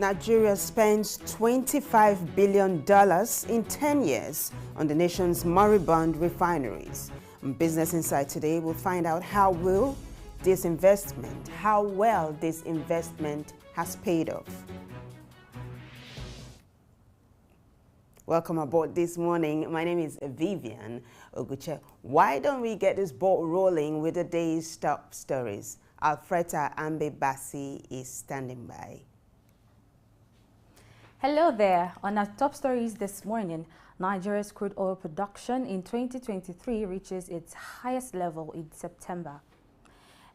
Nigeria spends $25 billion in 10 years on the nation's moribund refineries. On Business Insight today, we'll find out how well this investment has paid off. Welcome aboard this morning. My name is Vivian Oguche. Why don't we get this ball rolling with the day's top stories? Alfreda Ambebasi is standing by. Hello there. On our top stories this morning, Nigeria's crude oil production in 2023 reaches its highest level in September.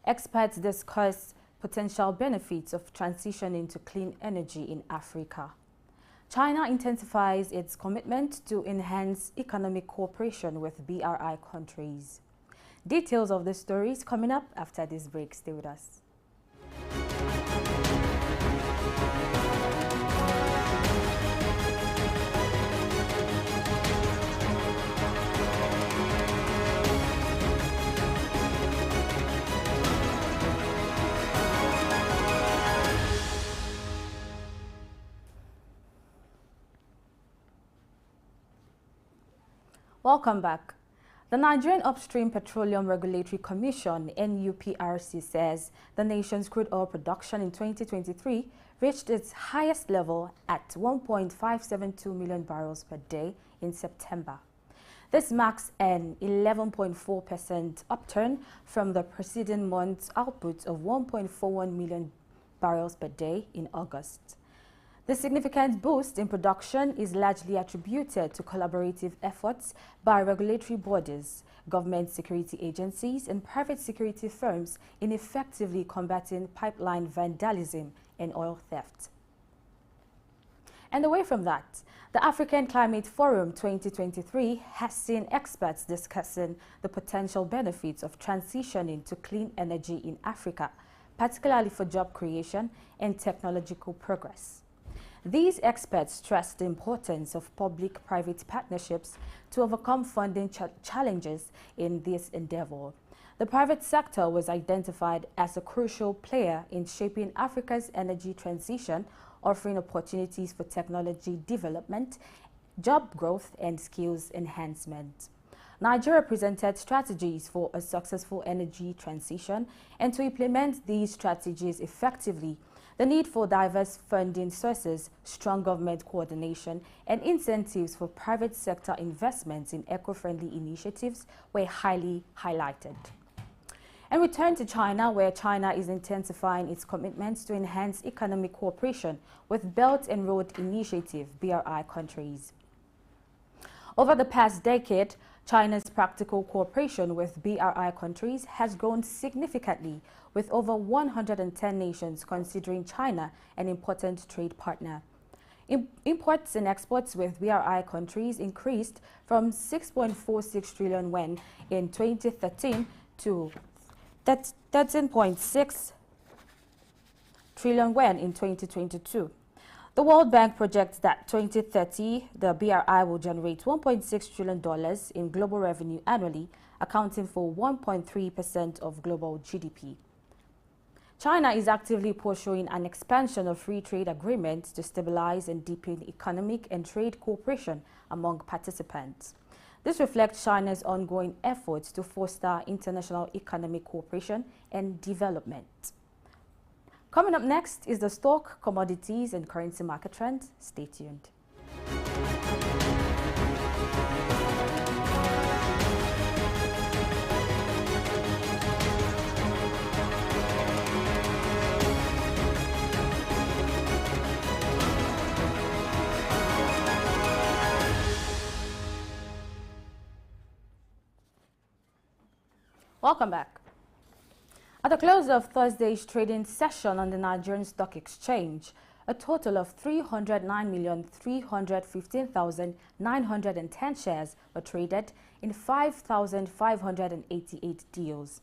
Experts discuss potential benefits of transitioning to clean energy in Africa. China intensifies its commitment to enhance economic cooperation with BRI countries. Details of the stories coming up after this break. Stay with us. Welcome back. The Nigerian Upstream Petroleum Regulatory Commission, NUPRC, says the nation's crude oil production in 2023 reached its highest level at 1.572 million barrels per day in September. This marks an 11.4% upturn from the preceding month's output of 1.41 million barrels per day in August. The significant boost in production is largely attributed to collaborative efforts by regulatory bodies, government security agencies, and private security firms in effectively combating pipeline vandalism and oil theft. And away from that, the African Climate Forum 2023 has seen experts discussing the potential benefits of transitioning to clean energy in Africa, particularly for job creation and technological progress. These experts stress the importance of public-private partnerships to overcome funding challenges in this endeavor. The private sector was identified as a crucial player in shaping Africa's energy transition, offering opportunities for technology development, job growth, and skills enhancement. Nigeria presented strategies for a successful energy transition, and to implement these strategies effectively, the need for diverse funding sources, strong government coordination, and incentives for private sector investments in eco-friendly initiatives were highly highlighted. And we turn to China, where China is intensifying its commitments to enhance economic cooperation with Belt and Road Initiative, BRI countries. Over the past decade, China's practical cooperation with BRI countries has grown significantly, with over 110 nations considering China an important trade partner. Imports and exports with BRI countries increased from 6.46 trillion yuan in 2013 to 13.6 trillion yuan in 2022. The World Bank projects that 2030, the BRI will generate $1.6 trillion in global revenue annually, accounting for 1.3% of global GDP. China is actively pursuing an expansion of free trade agreements to stabilize and deepen economic and trade cooperation among participants. This reflects China's ongoing efforts to foster international economic cooperation and development. Coming up next is the stock, commodities, and currency market trends. Stay tuned. Welcome back. At the close of Thursday's trading session on the Nigerian Stock Exchange, a total of 309,315,910 shares were traded in 5,588 deals.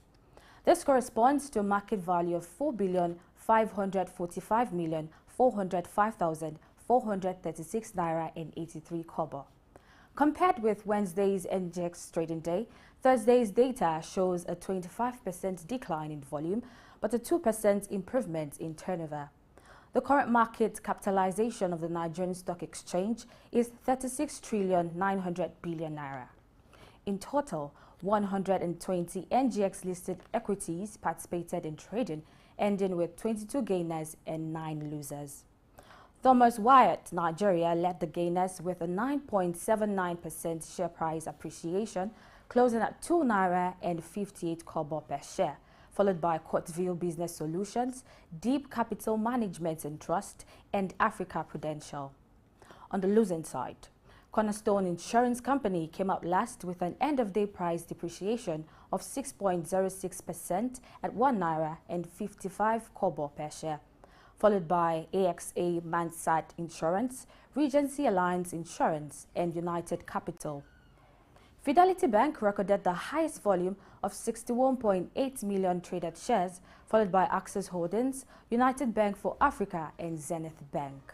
This corresponds to a market value of 4,545,405,436 naira and 83 kobo. Compared with Wednesday's NGX trading day, Thursday's data shows a 25% decline in volume, but a 2% improvement in turnover. The current market capitalization of the Nigerian Stock Exchange is 36,900 billion naira. In total, 120 NGX-listed equities participated in trading, ending with 22 gainers and 9 losers. Thomas Wyatt, Nigeria, led the gainers with a 9.79% share price appreciation, closing at 2 naira and 58 kobo per share, followed by Courtview Business Solutions, Deep Capital Management and Trust, and Africa Prudential. On the losing side, Cornerstone Insurance Company came out last with an end-of-day price depreciation of 6.06% at 1 naira and 55 kobo per share, followed by AXA Mansard Insurance, Regency Alliance Insurance, and United Capital. Fidelity Bank recorded the highest volume of 61.8 million traded shares, followed by Access Holdings, United Bank for Africa, and Zenith Bank.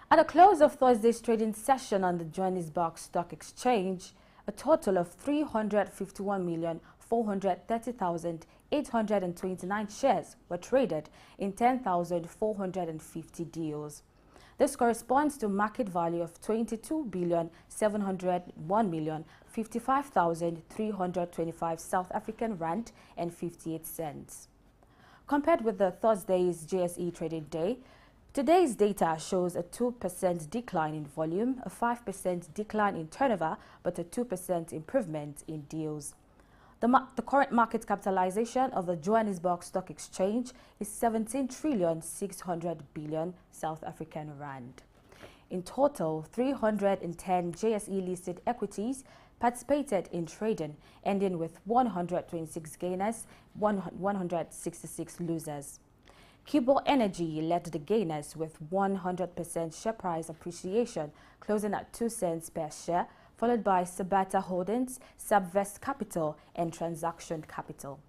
At the close of Thursday's trading session on the Johannesburg Stock Exchange, a total of 351,430,829 shares were traded in 10,450 deals. This corresponds to a market value of 22,701,055,325 South African rand and 58 cents. Compared with the Thursday's JSE trading day, today's data shows a 2% decline in volume, a 5% decline in turnover, but a 2% improvement in deals. The current market capitalization of the Johannesburg Stock Exchange is 17,600 billion South African rand. In total, 310 JSE-listed equities participated in trading, ending with 126 gainers, 166 losers. Kibo Energy led the gainers with 100% share price appreciation, closing at 2 cents per share, followed by Sabata Holdings, Subvest Capital, and Transaction Capital.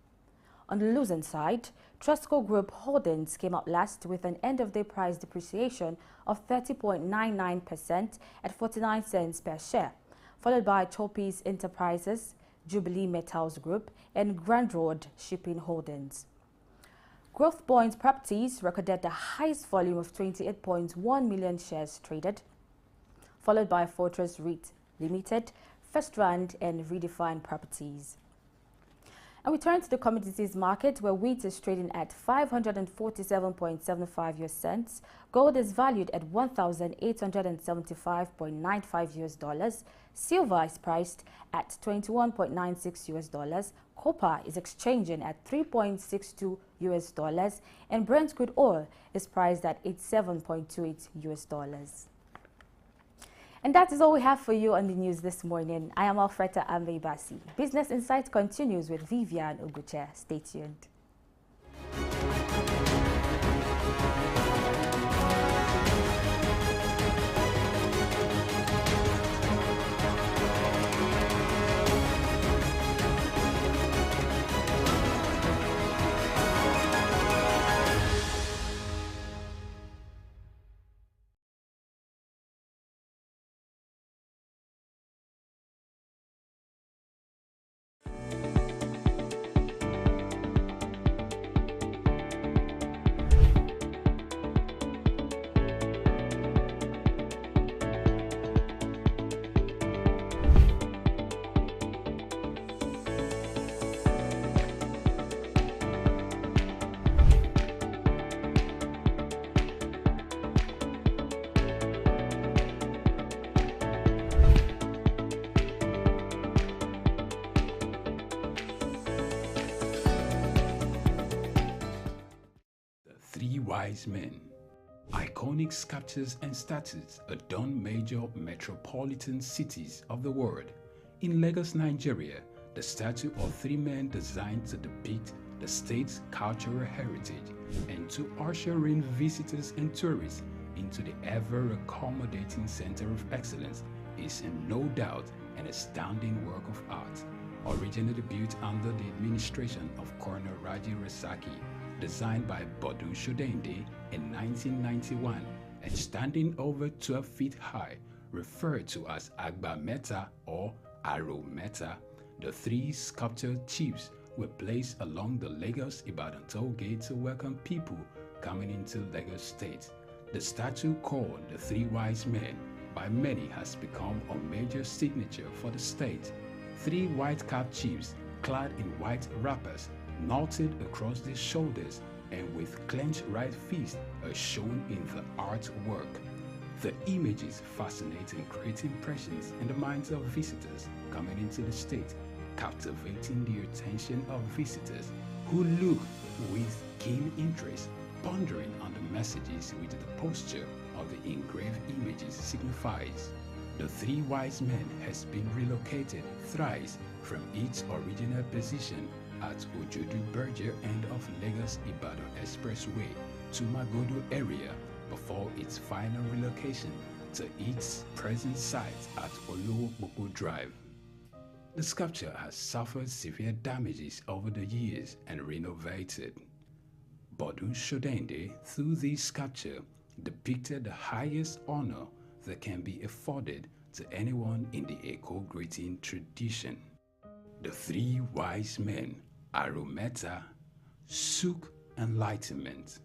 On the losing side, Trustco Group Holdings came out last with an end-of-day price depreciation of 30.99% at 49 cents per share, followed by Choppies Enterprises, Jubilee Metals Group, and Grand Road Shipping Holdings. Growth Point Properties recorded the highest volume of 28.1 million shares traded, followed by Fortress REIT Limited, First Rand, and Redefined Properties. And we turn to the commodities market, where wheat is trading at 547.75 US cents, gold is valued at 1,875.95 US dollars, silver is priced at 21.96 US dollars, copper is exchanging at 3.62 US dollars, and Brent crude oil is priced at 87.28 US dollars. And that is all we have for you on the news this morning. I am Alfreta Ambebasi. Business Insight continues with Vivian Oguche. Stay tuned. Wise men. Iconic sculptures and statues adorn major metropolitan cities of the world. In Lagos, Nigeria, the statue of 3 men designed to depict the state's cultural heritage and to usher in visitors and tourists into the ever-accommodating center of excellence is no doubt an astounding work of art. Originally built under the administration of Colonel Raji Rasaki, designed by Bodu Shodende in 1991 and standing over 12 feet high, referred to as Agba Meta or Aro Meta, the 3 sculptured chiefs were placed along the Lagos-Ibadan toll gate to welcome people coming into Lagos State. The statue called the Three Wise Men by many has become a major signature for the state. Three white-capped chiefs clad in white wrappers, knotted across their shoulders and with clenched right fists are shown in the artwork. The images fascinate and create impressions in the minds of visitors coming into the state, captivating the attention of visitors who look with keen interest, pondering on the messages which the posture of the engraved images signifies. The Three Wise Men has been relocated thrice from its original position at Ojodu Berger end of Lagos-Ibadan Expressway to Magodo area before its final relocation to its present site at Olowo Drive. The sculpture has suffered severe damages over the years and renovated. Bodun Shodende, through this sculpture, depicted the highest honor that can be afforded to anyone in the eco-greeting tradition. The Three Wise Men, Arometa, Souq, Enlightenment.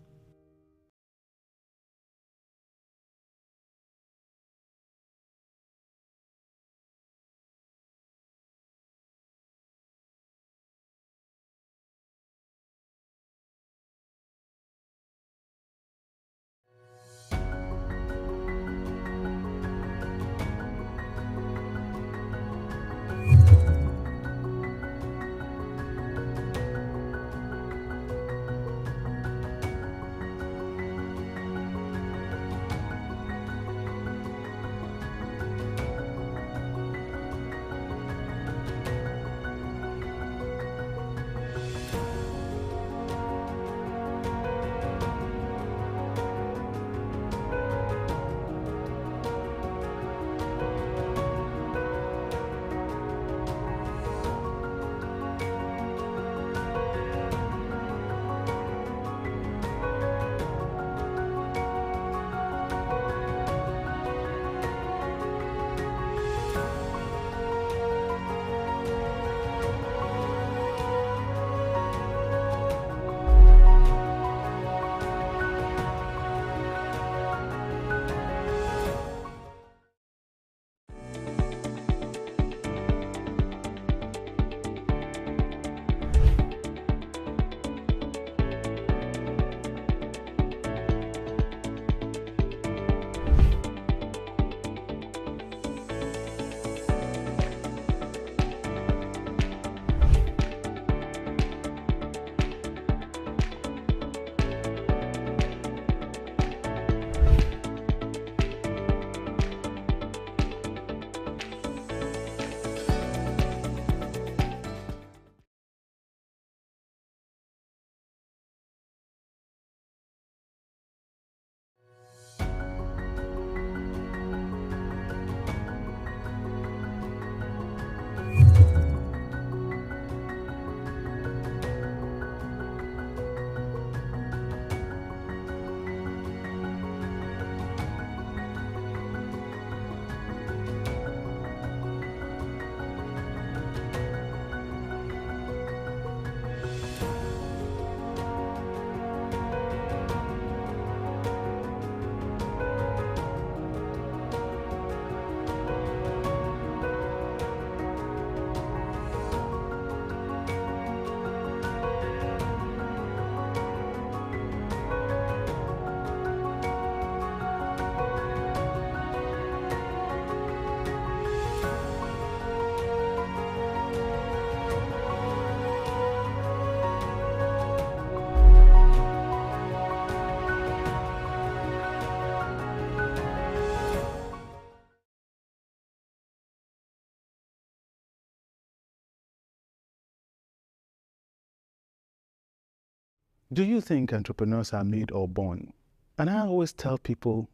Do you think entrepreneurs are made or born? And I always tell people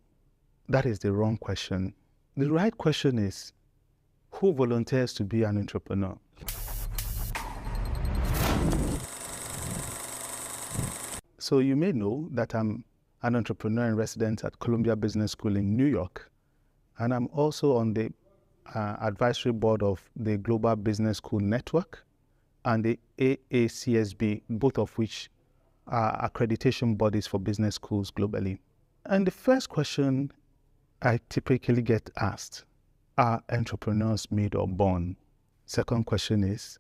that is the wrong question. The right question is, who volunteers to be an entrepreneur? So you may know that I'm an entrepreneur in residence at Columbia Business School in New York, and I'm also on the advisory board of the Global Business School Network and the AACSB, both of which are accreditation bodies for business schools globally. And the first question I typically get asked, are entrepreneurs made or born? Second question is,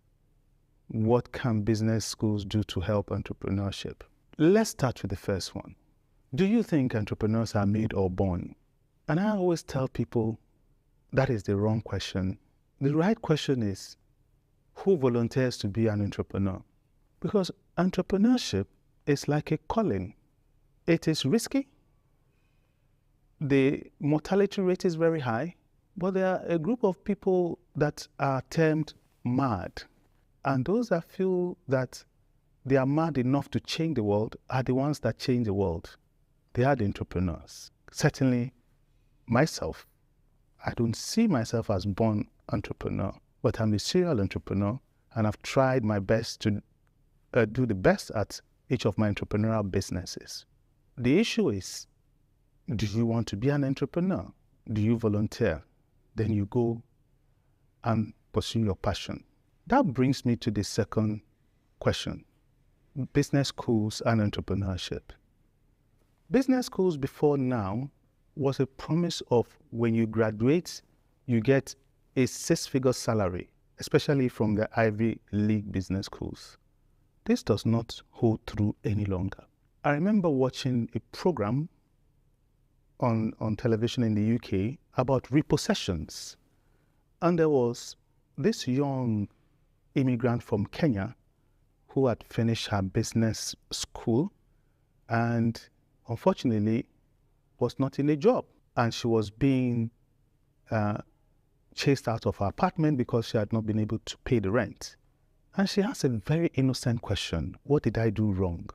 what can business schools do to help entrepreneurship? Let's start with the first one. Do you think entrepreneurs are made or born? And I always tell people that is the wrong question. The right question is, who volunteers to be an entrepreneur? Because entrepreneurship is like a calling. It is risky. The mortality rate is very high, but there are a group of people that are termed mad. And those that feel that they are mad enough to change the world are the ones that change the world. They are the entrepreneurs. Certainly, myself, I don't see myself as born entrepreneur, but I'm a serial entrepreneur, and I've tried my best to do the best at each of my entrepreneurial businesses. The issue is, do you want to be an entrepreneur? Do you volunteer? Then you go and pursue your passion. That brings me to the second question, business schools and entrepreneurship. Business schools before now was a promise of when you graduate, you get a six-figure salary, especially from the Ivy League business schools. This does not hold true any longer. I remember watching a program on television in the UK about repossessions. And there was this young immigrant from Kenya who had finished her business school and unfortunately was not in a job. And she was being chased out of her apartment because she had not been able to pay the rent. And she asked a very innocent question. What did I do wrong?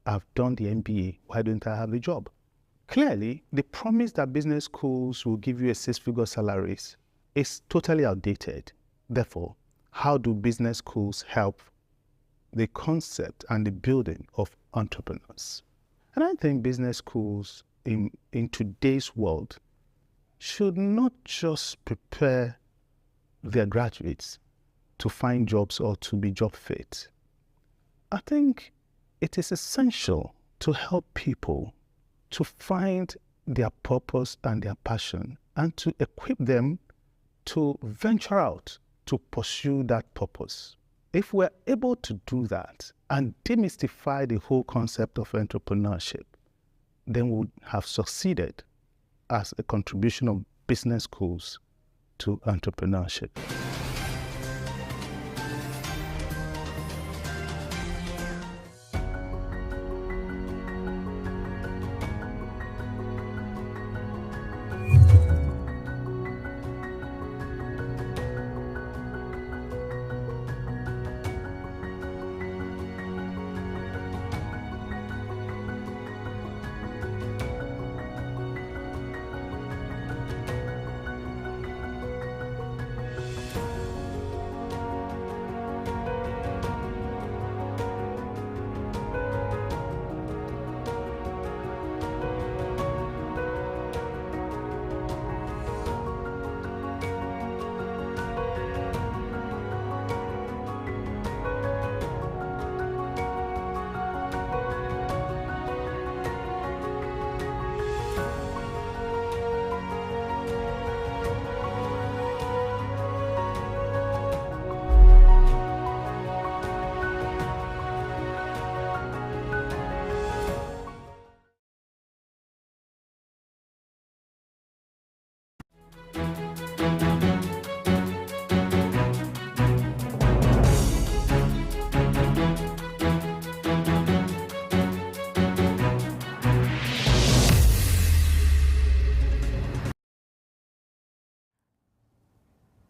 I've done the MBA. Why don't I have a job? Clearly, the promise that business schools will give you a six-figure salaries is totally outdated. Therefore, how do business schools help the concept and the building of entrepreneurs? And I think business schools in today's world should not just prepare their graduates to find jobs or to be job fit. I think it is essential to help people to find their purpose and their passion and to equip them to venture out to pursue that purpose. If we're able to do that and demystify the whole concept of entrepreneurship, then we would have succeeded as a contribution of business schools to entrepreneurship.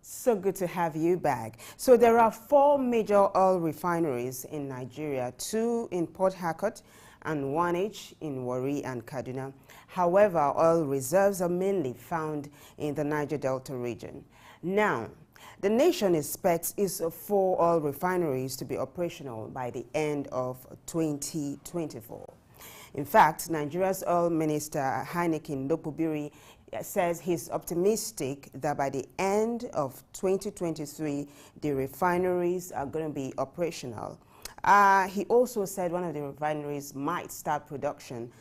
So good to have you back. So there are 4 major oil refineries in Nigeria, 2 in Port Harcourt and 1 each in Warri and Kaduna. However, oil reserves are mainly found in the Niger Delta region. Now, the nation expects its 4 oil refineries to be operational by the end of 2024. In fact, Nigeria's oil minister, Heineken Ndopubiri, says he's optimistic that by the end of 2023, the refineries are going to be operational. He also said one of the refineries might start production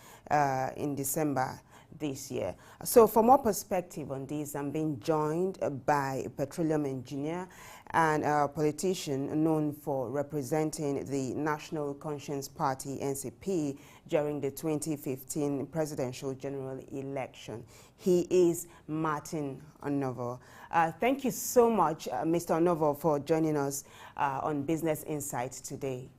in December this year. So for more perspective on this, I'm being joined by a petroleum engineer and a politician known for representing the National Conscience Party, NCP, during the 2015 presidential general election. He is Martin Onovo. Thank you so much, Mr. Onovo, for joining us on Business Insights today.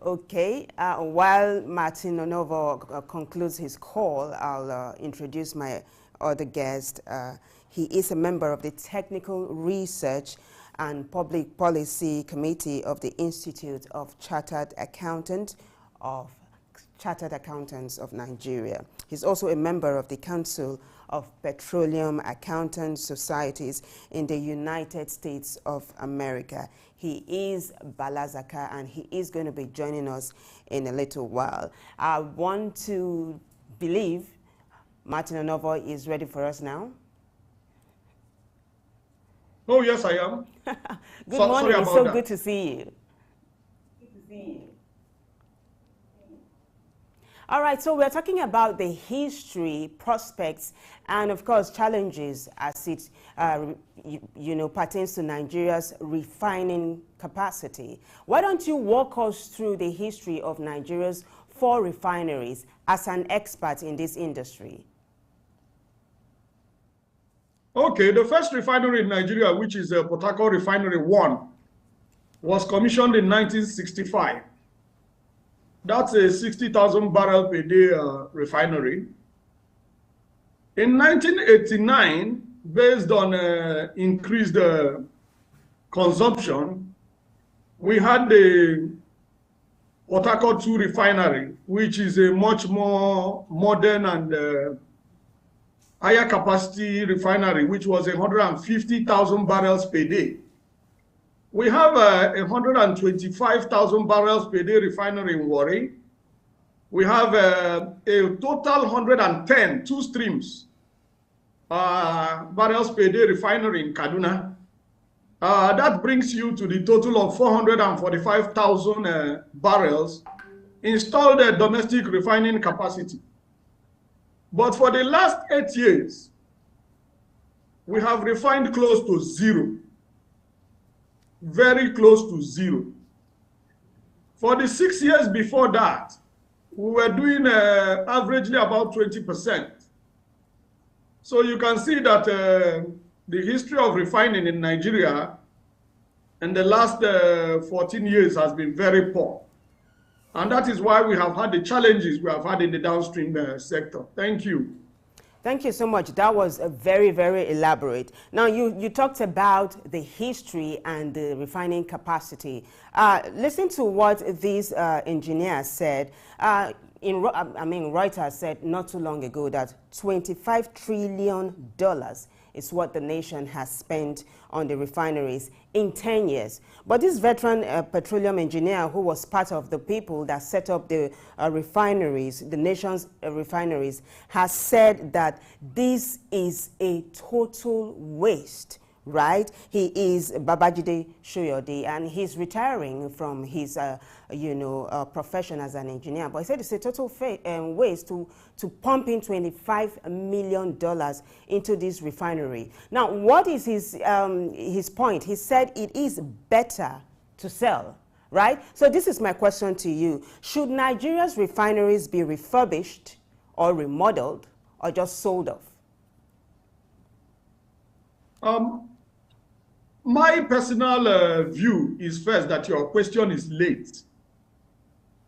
Okay, while Martin Onovo concludes his call, I'll introduce my other guest. He is a member of the Technical Research and Public Policy Committee of the Institute of Chartered Accountants of Nigeria. He's also a member of the Council of Petroleum Accountants Societies in the United States of America. He is Balazaka, and he is going to be joining us in a little while. I want to believe Martin Onovo is ready for us now. Oh, yes, I am. Good morning. It's so good to see you. Good to see you. All right, so we're talking about the history, prospects, and of course challenges as it pertains to Nigeria's refining capacity. Why don't you walk us through the history of Nigeria's 4 refineries as an expert in this industry? Okay, the first refinery in Nigeria, which is Port Harcourt Refinery 1, was commissioned in 1965. That's a 60,000 barrel per day refinery. In 1989, based on increased consumption, we had the Port Harcourt 2 refinery, which is a much more modern and higher capacity refinery, which was 150,000 barrels per day. We have a 125,000 barrels per day refinery in Warri. We have a total 110, 2 streams, barrels per day refinery in Kaduna. That brings you to the total of 445,000 barrels installed domestic refining capacity. But for the last 8 years, we have refined close to 0. Very close to 0. For the 6 years before that, we were doing averagely about 20%. So you can see that the history of refining in Nigeria in the last 14 years has been very poor. And that is why we have had the challenges we have had in the downstream sector. Thank you. Thank you so much. That was very, very elaborate. Now, you talked about the history and the refining capacity. Listen to what this engineer said. Reuters said not too long ago that $25 trillion is what the nation has spent on the refineries in 10 years. But this veteran petroleum engineer, who was part of the people that set up the refineries, the nation's refineries, has said that this is a total waste, right? He is Babajide Soyode, and he's retiring from his profession as an engineer. But he said it's a total waste to pump in $25 million into this refinery. Now, what is his point? He said it is better to sell, right? So this is my question to you. Should Nigeria's refineries be refurbished or remodeled or just sold off? My personal view is first that your question is late.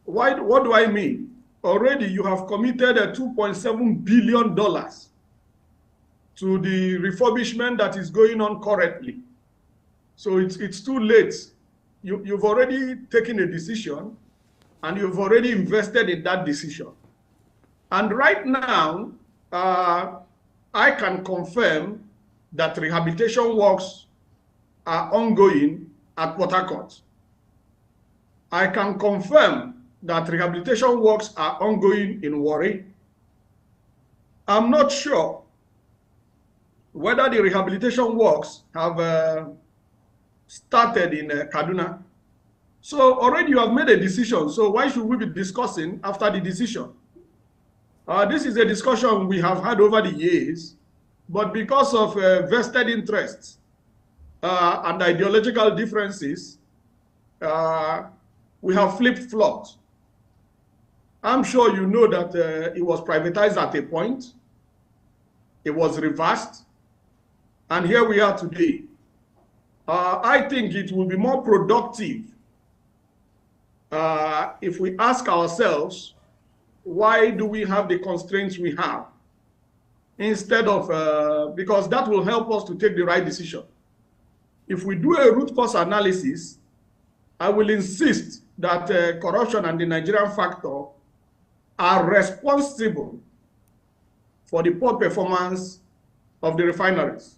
What do I mean? Already you have committed $2.7 billion to the refurbishment that is going on currently. So it's too late. You've already taken a decision and you've already invested in that decision. And right now, I can confirm that rehabilitation works are ongoing at Port Harcourt. I can confirm that rehabilitation works are ongoing in Warri. I'm not sure whether the rehabilitation works have started in Kaduna. So already you have made a decision. So why should we be discussing after the decision? This is a discussion we have had over the years, but because of vested interests and ideological differences, we have flip-flopped. I'm sure you know that it was privatized at a point, it was reversed, and here we are today. I think it will be more productive if we ask ourselves, why do we have the constraints we have? Instead of, because that will help us to take the right decision. If we do a root cause analysis, I will insist that corruption and the Nigerian factor are responsible for the poor performance of the refineries.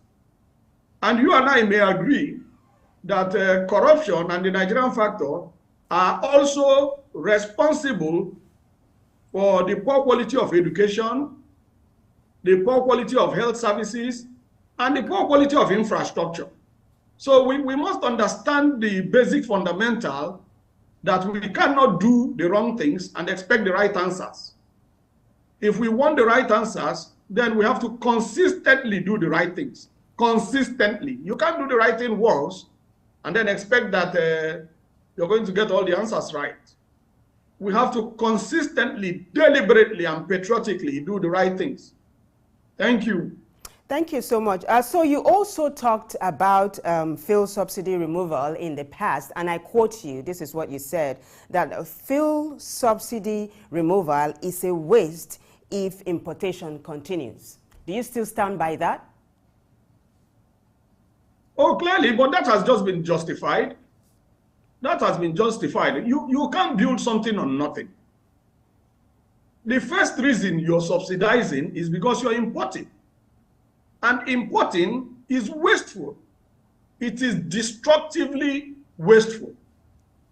And you and I may agree that corruption and the Nigerian factor are also responsible for the poor quality of education, the poor quality of health services, and the poor quality of infrastructure. So we must understand the basic fundamental that we cannot do the wrong things and expect the right answers. If we want the right answers, then we have to consistently do the right things. Consistently. You can't do the right thing once and then expect that you're going to get all the answers right. We have to consistently, deliberately, and patriotically do the right things. Thank you. Thank you so much. So you also talked about fuel subsidy removal in the past, and I quote you, this is what you said, that fuel subsidy removal is a waste if importation continues. Do you still stand by that? Oh, clearly, but that has just been justified. That has been justified. You can't build something on nothing. The first reason you're subsidizing is because you're importing. And importing is wasteful. It is destructively wasteful.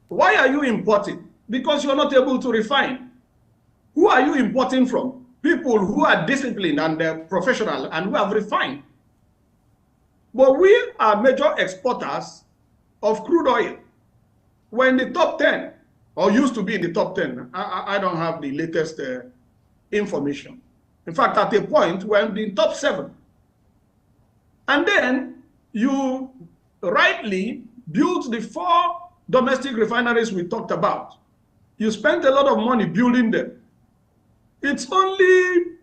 Why are you importing? Because you're not able to refine. Who are you importing from? People who are disciplined and professional and who have refined. But we are major exporters of crude oil. We're in the top 10, or used to be in the top 10. I don't have the latest information. In fact, at a point, we're in the top 7. And then you rightly built the 4 domestic refineries we talked about. You spent a lot of money building them. It's only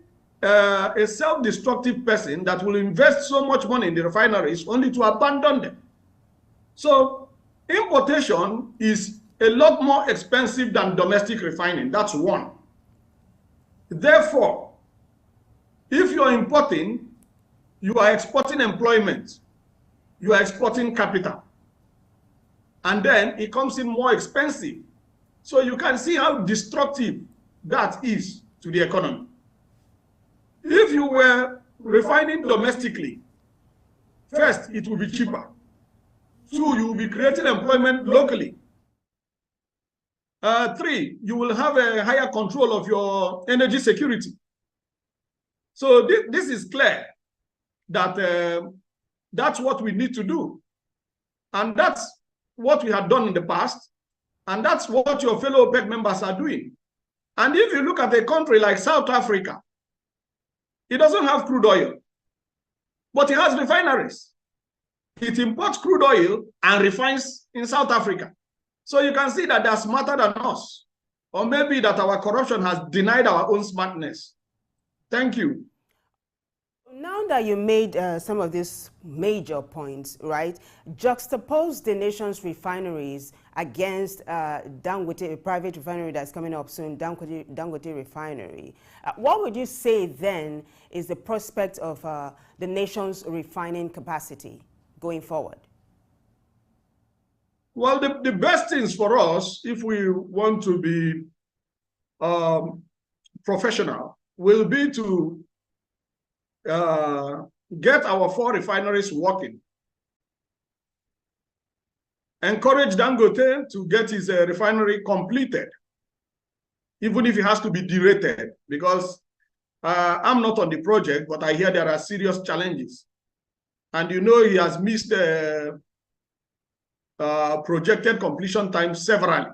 a self-destructive person that will invest so much money in the refineries only to abandon them. So importation is a lot more expensive than domestic refining. That's one. Therefore, if you're importing, you are exporting employment, you are exporting capital, and then it comes in more expensive. So you can see how destructive that is to the economy. If you were refining domestically, first, it will be cheaper. 2, you will be creating employment locally. 3, you will have a higher control of your energy security. So this is clear that that's what we need to do. And that's what we have done in the past. And that's what your fellow OPEC members are doing. And if you look at a country like South Africa, it doesn't have crude oil, but it has refineries. It imports crude oil and refines in South Africa. So you can see that they're smarter than us. Or maybe that our corruption has denied our own smartness. Thank you. Now that you made some of these major points, right, juxtapose the nation's refineries against Dangote, a private refinery that's coming up soon, Dangote refinery. What would you say then is the prospect of the nation's refining capacity going forward? Well, the best things for us, if we want to be professional, will be to get our 4 refineries working. Encourage Dangote to get his refinery completed, even if it has to be derated, because I'm not on the project, but I hear there are serious challenges. And you know he has missed projected completion time severally.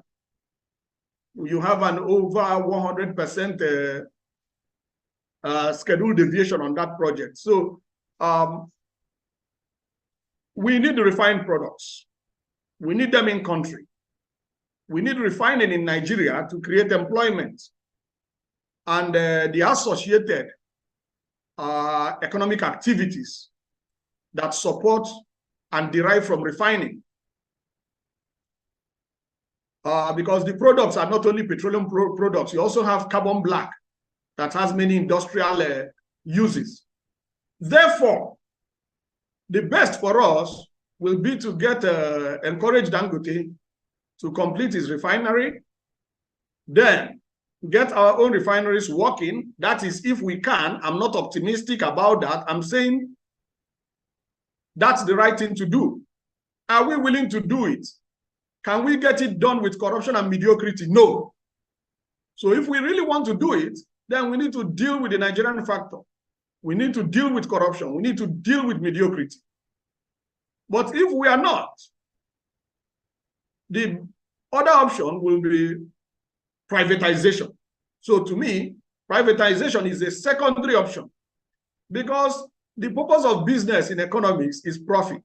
You have an over 100% schedule deviation on that project. So we need refined products. We need them in country. We need refining in Nigeria to create employment and the associated economic activities that support and derive from refining. Because the products are not only petroleum products, you also have carbon black that has many industrial uses. Therefore, the best for us will be to get encourage Dangote to complete his refinery, then get our own refineries working. That is, if we can. I'm not optimistic about that. I'm saying that's the right thing to do. Are we willing to do it? Can we get it done with corruption and mediocrity? No. So if we really want to do it, then we need to deal with the Nigerian factor. We need to deal with corruption. We need to deal with mediocrity. But if we are not, the other option will be privatization. So to me, privatization is a secondary option because the purpose of business in economics is profit.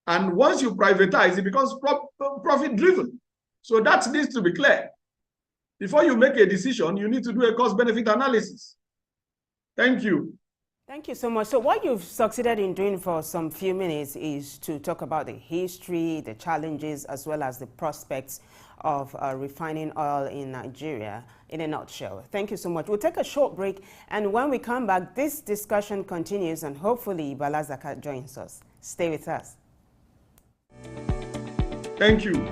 And once you privatize, it becomes profit-driven. So that needs to be clear. Before you make a decision, you need to do a cost-benefit analysis. Thank you. Thank you so much. So what you've succeeded in doing for some few minutes is to talk about the history, the challenges, as well as the prospects of refining oil in Nigeria in a nutshell. Thank you so much. We'll take a short break, and when we come back, this discussion continues, and hopefully Bala Zakat joins us. Stay with us. Thank you.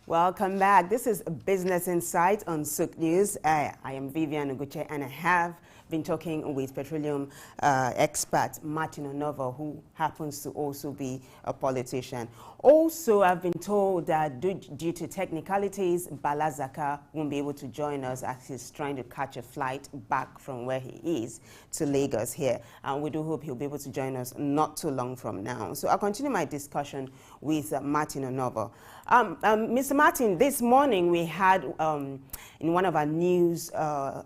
Welcome back. This is Business Insight on Souq News. I am Vivian Uguche, and I have been talking with petroleum expert Martin Onovo, who happens to also be a politician. Also, I've been told that due to technicalities, Bala Zaka won't be able to join us as he's trying to catch a flight back from where he is to Lagos here. And we do hope he'll be able to join us not too long from now. So I'll continue my discussion with Martin Onovo. Mr. Martin, this morning we had in one of our news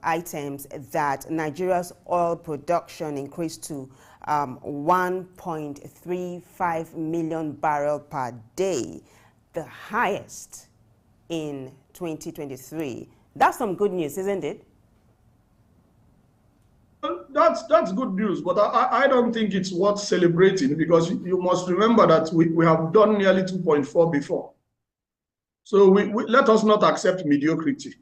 items that Nigeria's oil production increased to 1.35 million barrels per day, the highest in 2023. That's some good news, isn't it? That's good news, but I don't think it's worth celebrating, because you must remember that we have done nearly 2.4 before. So let us not accept mediocrity.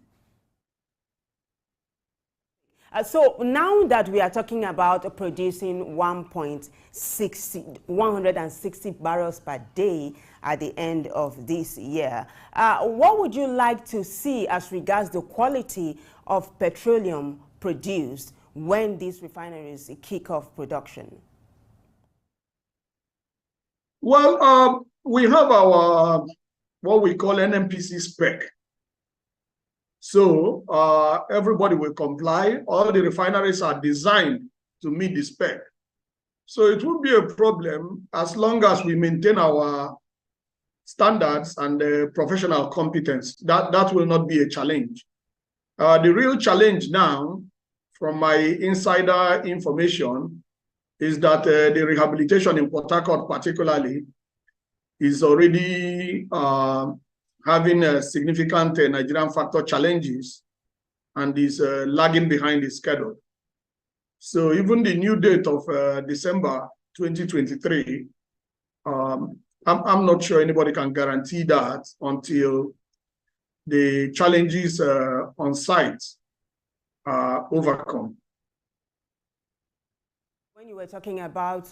So now that we are talking about producing 160 barrels per day at the end of this year, what would you like to see as regards the quality of petroleum produced when these refineries kick off production? Well, we have our what we call NMPC spec. So everybody will comply. All the refineries are designed to meet the spec. So it won't be a problem as long as we maintain our standards and professional competence. That will not be a challenge. The real challenge now, from my insider information, is that the rehabilitation in Port Harcourt particularly is already having significant Nigerian factor challenges and is lagging behind the schedule. So even the new date of December 2023, I'm not sure anybody can guarantee that until the challenges on site are overcome. When you were talking about,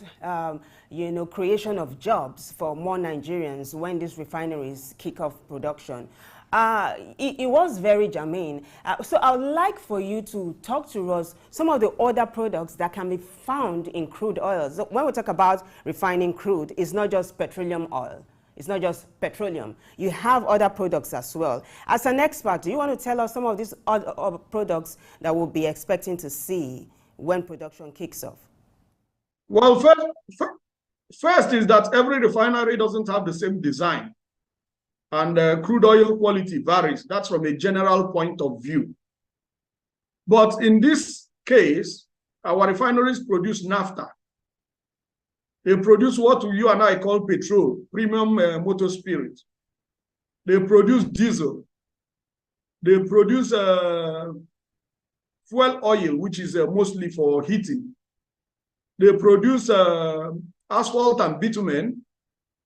creation of jobs for more Nigerians when these refineries kick off production, it was very germane. So I would like for you to talk to us some of the other products that can be found in crude oil. So when we talk about refining crude, it's not just petroleum oil. It's not just petroleum. You have other products as well. As an expert, do you want to tell us some of these other products that we'll be expecting to see when production kicks off? Well, first is that every refinery doesn't have the same design, and crude oil quality varies. That's from a general point of view. But in this case, our refineries produce naphtha. They produce what you and I call petrol, premium motor spirit. They produce diesel. They produce fuel oil, which is mostly for heating. They produce asphalt and bitumen.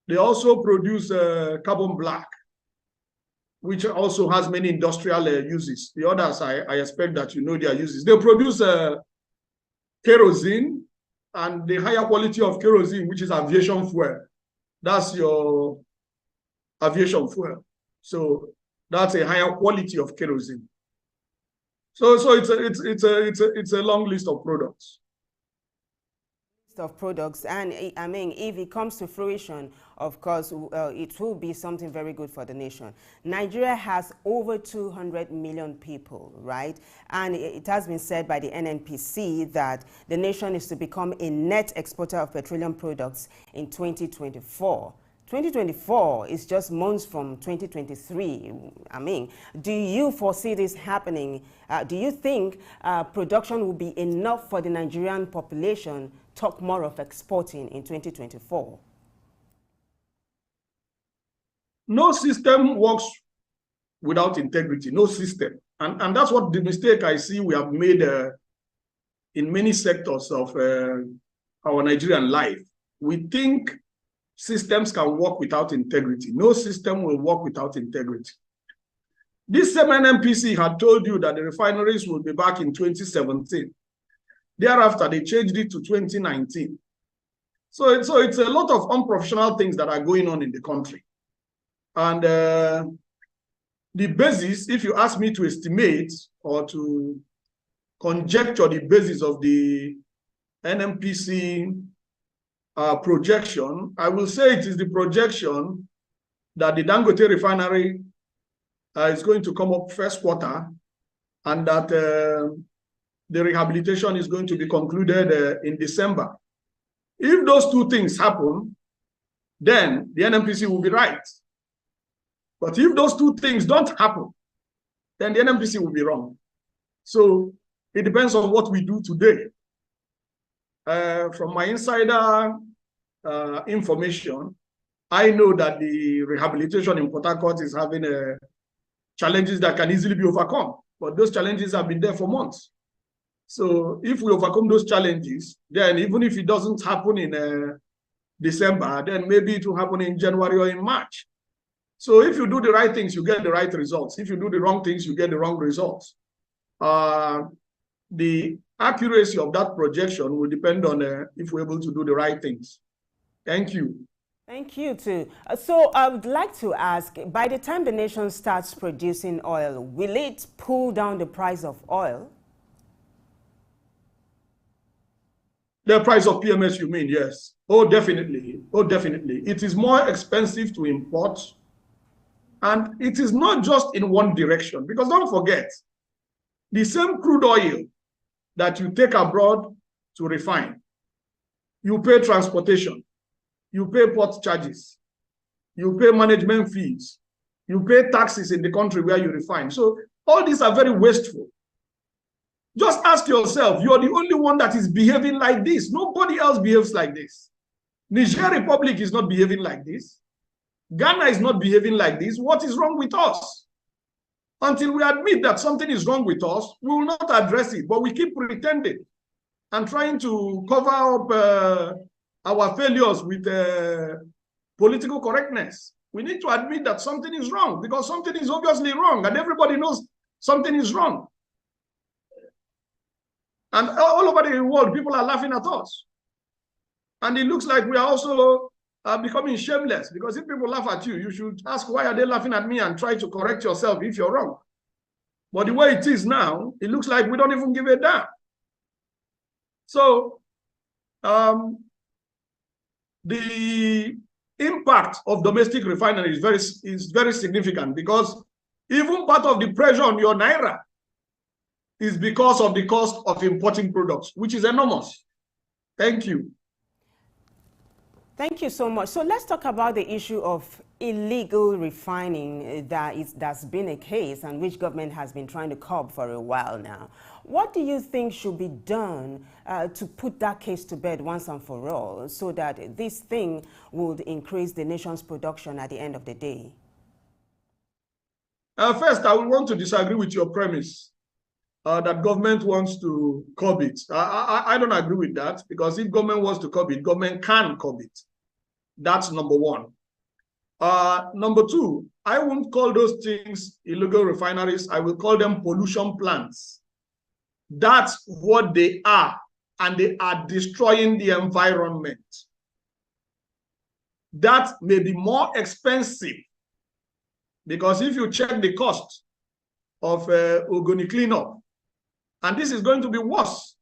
They also produce carbon black, which also has many industrial uses. The others, I expect that you know their uses. They produce kerosene, and the higher quality of kerosene, which is aviation fuel. That's your aviation fuel. So that's a higher quality of kerosene. So it's a long list of products. Of products, and I mean, if it comes to fruition, of course, it will be something very good for the nation. Nigeria has over 200 million people, right? And it has been said by the NNPC that the nation is to become a net exporter of petroleum products in 2024. 2024 is just months from 2023. I mean, do you foresee this happening? Do you think production will be enough for the Nigerian population talk more of exporting in 2024? No system works without integrity, no system. And that's what the mistake I see we have made in many sectors of our Nigerian life. We think systems can work without integrity. No system will work without integrity. This same NNPC had told you that the refineries will be back in 2017. Thereafter, they changed it to 2019. So it's a lot of unprofessional things that are going on in the country. And The basis, if you ask me to estimate or to conjecture the basis of the NNPC projection, I will say it is the projection that the Dangote refinery is going to come up first quarter, and that the rehabilitation is going to be concluded in December. If those two things happen, then the NNPC will be right. But if those two things don't happen, then the NNPC will be wrong. So it depends on what we do today. From my insider information, I know that the rehabilitation in Port Harcourt is having challenges that can easily be overcome, but those challenges have been there for months. So if we overcome those challenges, then even if it doesn't happen in December, then maybe it will happen in January or in March. So if you do the right things, you get the right results. If you do the wrong things, you get the wrong results. The accuracy of that projection will depend on if we're able to do the right things. Thank you. Thank you too. So I would like to ask, by the time the nation starts producing oil, will it pull down the price of oil? The price of PMS, you mean? Yes. Oh, definitely. Oh, definitely. It is more expensive to import. And it is not just in one direction, because don't forget, the same crude oil that you take abroad to refine, you pay transportation, you pay port charges, you pay management fees, you pay taxes in the country where you refine. So all these are very wasteful. Just ask yourself, you're the only one that is behaving like this. Nobody else behaves like this. Niger Republic is not behaving like this. Ghana is not behaving like this. What is wrong with us? Until we admit that something is wrong with us, we will not address it, but we keep pretending and trying to cover up our failures with political correctness. We need to admit that something is wrong, because something is obviously wrong, and everybody knows something is wrong. And all over the world, people are laughing at us. And it looks like we are also becoming shameless, because if people laugh at you, you should ask, why are they laughing at me, and try to correct yourself if you're wrong. But the way it is now, it looks like we don't even give a damn. So the impact of domestic refinery is very significant, because even part of the pressure on your naira is because of the cost of importing products, which is enormous. Thank you. Thank you so much. So let's talk about the issue of illegal refining that's been a case and which government has been trying to curb for a while now. What do you think should be done to put that case to bed once and for all, so that this thing would increase the nation's production at the end of the day? First, I would want to disagree with your premise that government wants to curb it. I don't agree with that, because if government wants to curb it, government can curb it. That's number one. Number two, I won't call those things illegal refineries. I will call them pollution plants. That's what they are, and they are destroying the environment. That may be more expensive, because if you check the cost of Ogoni cleanup, and this is going to be worse,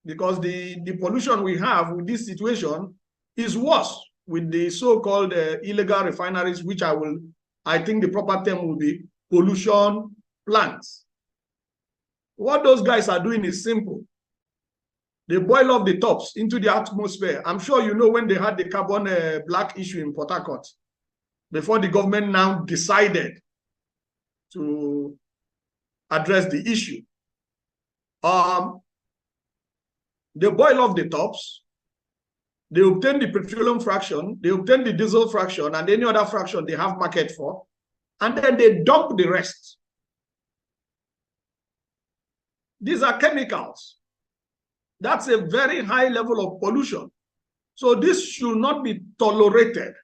because the pollution we have with this situation is worse with the so-called illegal refineries, which I think the proper term will be pollution plants. What those guys are doing is simple. They boil off the tops into the atmosphere. I'm sure you know when they had the carbon black issue in Port Harcourt, before the government now decided to address the issue. They boil off the tops, they obtain the petroleum fraction, they obtain the diesel fraction, and any other fraction they have market for, and then they dump the rest. These are chemicals. That's a very high level of pollution. So this should not be tolerated.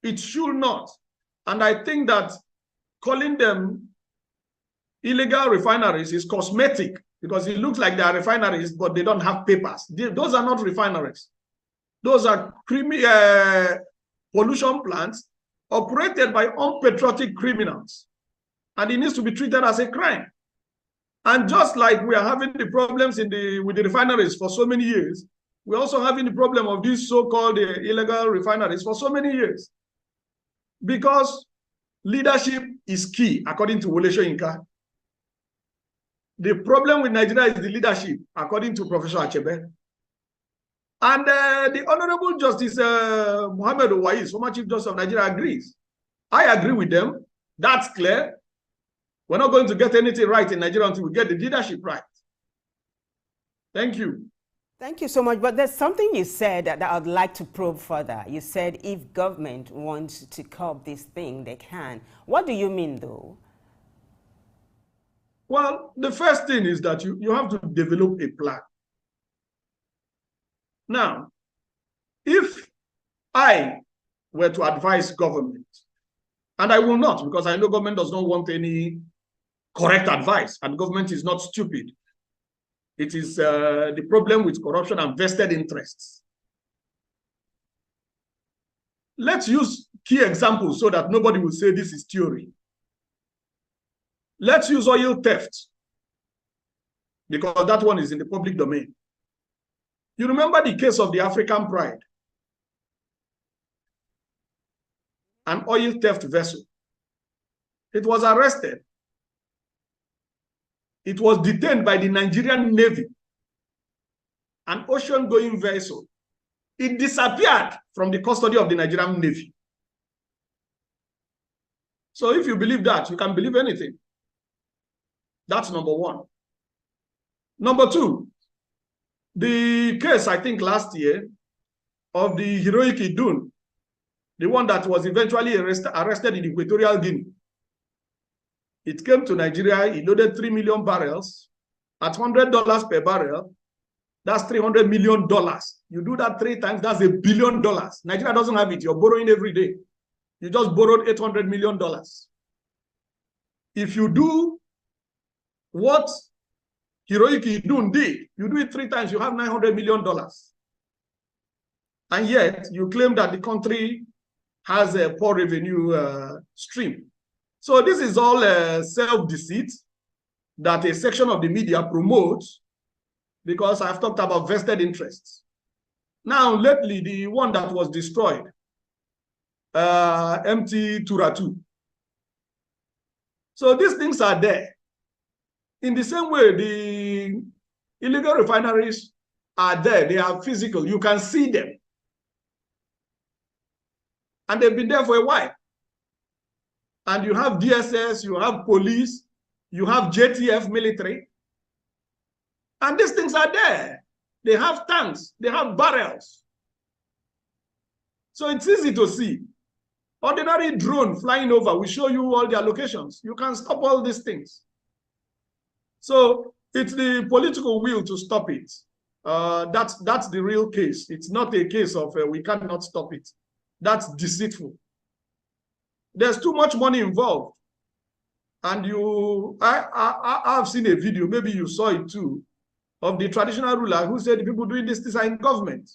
It should not. And I think that calling them illegal refineries is cosmetic, because it looks like they are refineries, but they don't have papers. Those are not refineries. Those are pollution plants operated by unpatriotic criminals, and it needs to be treated as a crime. And just like we are having the problems with the refineries for so many years, we're also having the problem of these so-called illegal refineries for so many years. Because leadership is key, according to Wole Soyinka. The problem with Nigeria is the leadership, according to Professor Achebe. And the Honorable Justice Mohammed Owais, former Chief Justice of Nigeria, agrees. I agree with them. That's clear. We're not going to get anything right in Nigeria until we get the leadership right. Thank you. Thank you so much. But there's something you said that I'd like to probe further. You said if government wants to curb this thing, they can. What do you mean, though? Well, the first thing is that you have to develop a plan. Now, if I were to advise government, and I will not, because I know government does not want any correct advice, and government is not stupid. It is the problem with corruption and vested interests. Let's use key examples so that nobody will say this is theory. Let's use oil theft, because that one is in the public domain. You remember the case of the African Pride, an oil theft vessel. It was arrested. It was detained by the Nigerian Navy, an ocean-going vessel. It disappeared from the custody of the Nigerian Navy. So if you believe that, you can believe anything. That's number one. Number two, the case, I think last year, of the heroic Idun, the one that was eventually arrested in Equatorial Guinea. It came to Nigeria, he loaded 3 million barrels at $100 per barrel. That's $300 million. You do that 3 times, that's $1 billion. Nigeria doesn't have it. You're borrowing every day. You just borrowed $800 million. If you do what heroic Idun did, you do it 3 times, you have $900 million. And yet, you claim that the country has a poor revenue stream. So this is all self-deceit that a section of the media promotes, because I've talked about vested interests. Now, lately, the one that was destroyed, MT Turatu. So these things are there. In the same way, the illegal refineries are there. They are physical. You can see them. And they've been there for a while. And you have DSS, you have police, you have JTF military. And these things are there. They have tanks, they have barrels. So it's easy to see. Ordinary drone flying over will show you all their locations. You can stop all these things. So it's the political will to stop it. That's the real case. It's not a case of we cannot stop it. That's deceitful. There's too much money involved. And I've seen a video, maybe you saw it too, of the traditional ruler who said the people doing this are in government.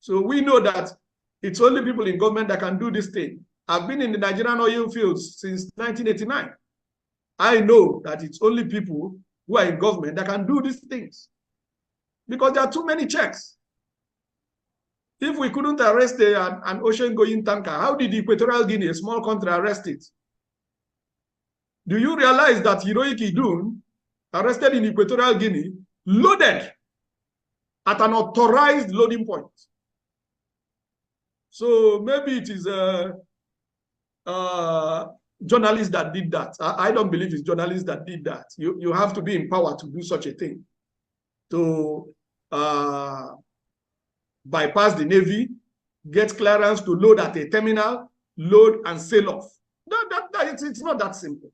So we know that it's only people in government that can do this thing. I've been in the Nigerian oil fields since 1989. I know that it's only people who are in government that can do these things, because there are too many checks. If we couldn't arrest an ocean-going tanker, how did Equatorial Guinea, a small country, arrest it? Do you realize that heroic Idun, arrested in Equatorial Guinea, loaded at an authorized loading point? So maybe it is journalists that did that. I don't believe it's journalists that did that. You have to be in power to do such a thing. To bypass the Navy, get clearance to load at a terminal, load and sail off. It's not that simple.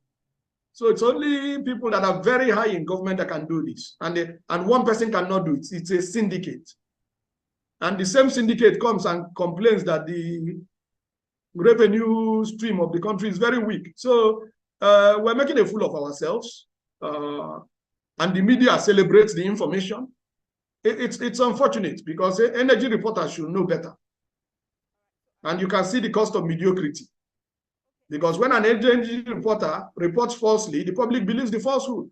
So it's only people that are very high in government that can do this. And one person cannot do it. It's a syndicate. And the same syndicate comes and complains that the revenue stream of the country is very weak. So we're making a fool of ourselves. And the media celebrates the information. It's unfortunate, because energy reporters should know better. And you can see the cost of mediocrity. Because when an agency reporter reports falsely, the public believes the falsehood.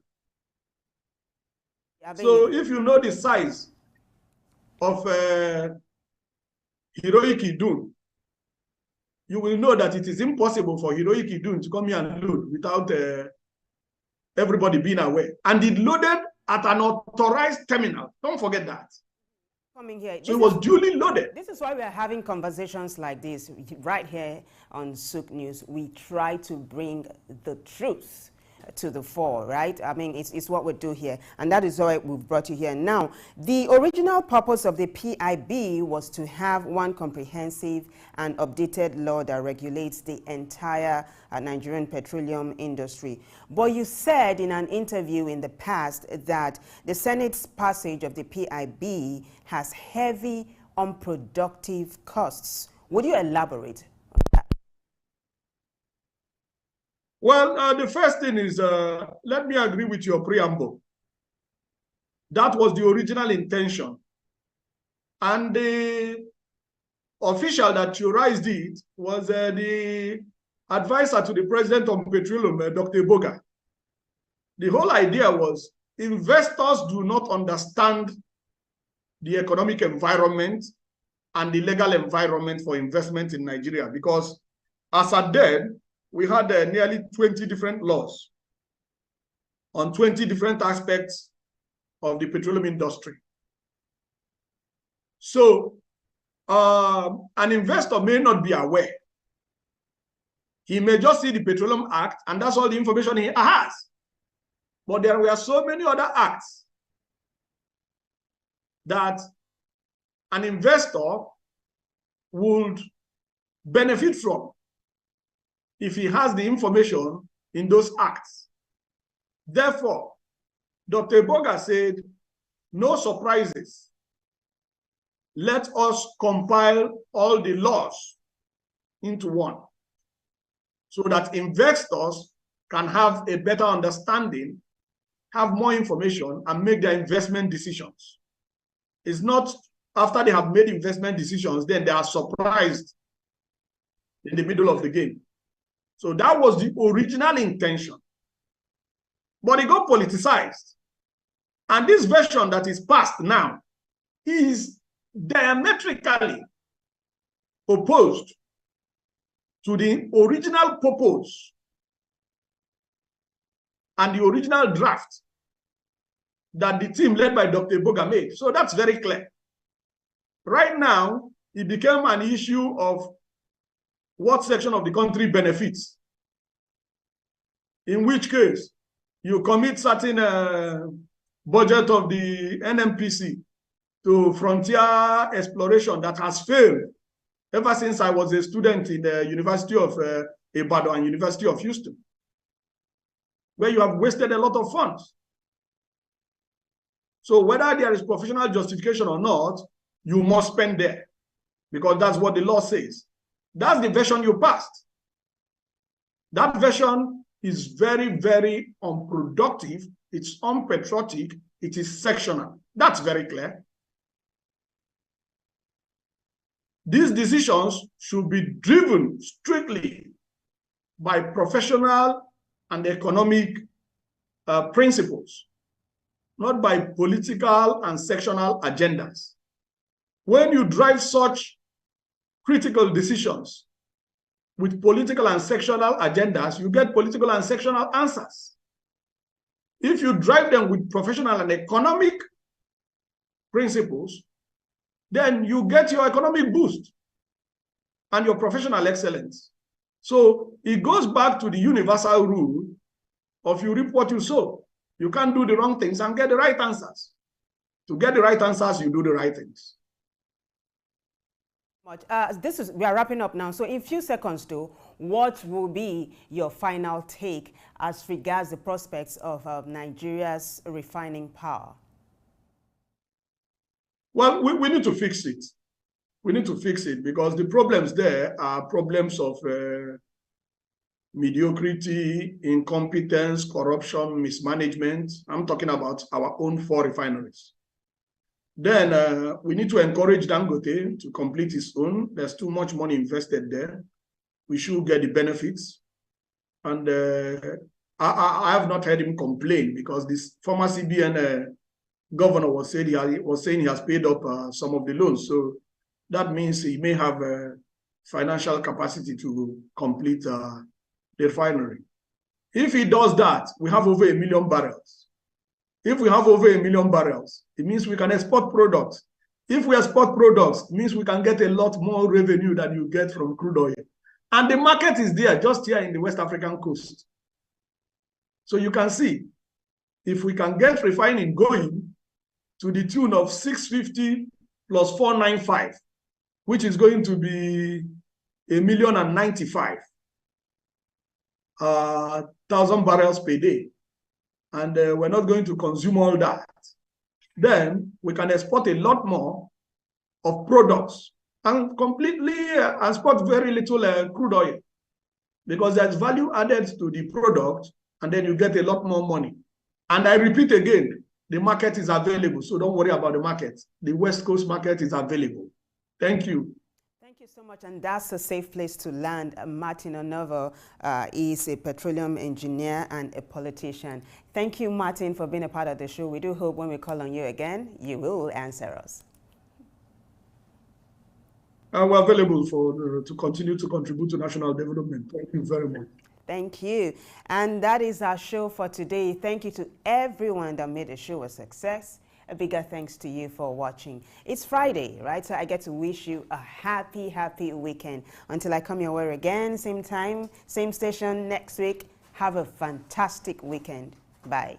So if you know the size of Heroic Idun, you will know that it is impossible for Heroic Idun to come here and load without everybody being aware. And it loaded at an authorized terminal. Don't forget that. Coming here. So it was duly loaded. This is why we are having conversations like this right here on Souq News. We try to bring the truth to the fore, right? I mean, it's what we do here, and that is why we've brought you here. Now, the original purpose of the PIB was to have one comprehensive and updated law that regulates the entire Nigerian petroleum industry. But you said in an interview in the past that the Senate's passage of the PIB has heavy unproductive costs. Would you elaborate? Well, the first thing is, let me agree with your preamble. That was the original intention. And the official that theorized it was the advisor to the president on petroleum, Dr. Boga. The whole idea was investors do not understand the economic environment and the legal environment for investment in Nigeria, because as at then, we had nearly 20 different laws on 20 different aspects of the petroleum industry. So an investor may not be aware. He may just see the Petroleum Act, and that's all the information he has. But there were so many other acts that an investor would benefit from if he has the information in those acts. Therefore, Dr. Boga said, no surprises. Let us compile all the laws into one so that investors can have a better understanding, have more information, and make their investment decisions. It's not after they have made investment decisions, then they are surprised in the middle of the game. So that was the original intention. But it got politicized. And this version that is passed now is diametrically opposed to the original purpose and the original draft that the team led by Dr. Boga made. So that's very clear. Right now, it became an issue of what section of the country benefits. In which case, you commit certain budget of the NMPC to frontier exploration that has failed ever since I was a student in the University of Ibadan and University of Houston, where you have wasted a lot of funds. So whether there is professional justification or not, you must spend there because that's what the law says. That's the version you passed. That version is very, very unproductive. It's unpatriotic. It is sectional. That's very clear. These decisions should be driven strictly by professional and economic principles, not by political and sectional agendas. When you drive such critical decisions with political and sectional agendas, you get political and sectional answers. If you drive them with professional and economic principles, then you get your economic boost and your professional excellence. So it goes back to the universal rule of you reap what you sow. You can't do the wrong things and get the right answers. To get the right answers, you do the right things. We are wrapping up now. So in a few seconds though, what will be your final take as regards the prospects of Nigeria's refining power? Well, we need to fix it. We need to fix it because the problems there are problems of mediocrity, incompetence, corruption, mismanagement. I'm talking about our own 4 refineries. Then we need to encourage Dangote to complete his own. There's too much money invested there. We should get the benefits. And I have not heard him complain, because this former CBN governor was saying he has paid up some of the loans. So that means he may have financial capacity to complete the refinery. If he does that, we have over 1 million barrels. If we have over 1 million barrels, it means we can export products. If we export products, it means we can get a lot more revenue than you get from crude oil. And the market is there, just here in the West African coast. So you can see, if we can get refining going to the tune of 650 plus 495, which is going to be 1,095,000 barrels per day, and we're not going to consume all that, then we can export a lot more of products and completely export very little crude oil, because there's value added to the product, and then you get a lot more money. And I repeat again, the market is available, so don't worry about the market. The West Coast market is available. Thank you. Thank you so much, and that's a safe place to land. Martin Onovo is a petroleum engineer and a politician. Thank you, Martin, for being a part of the show. We do hope when we call on you again, you will answer us. We're available to continue to contribute to national development. Thank you very much. Thank you. And that is our show for today. Thank you to everyone that made the show a success. A bigger thanks to you for watching. It's Friday, right? So I get to wish you a happy, happy weekend. Until I come your way again, same time, same station next week. Have a fantastic weekend. Bye.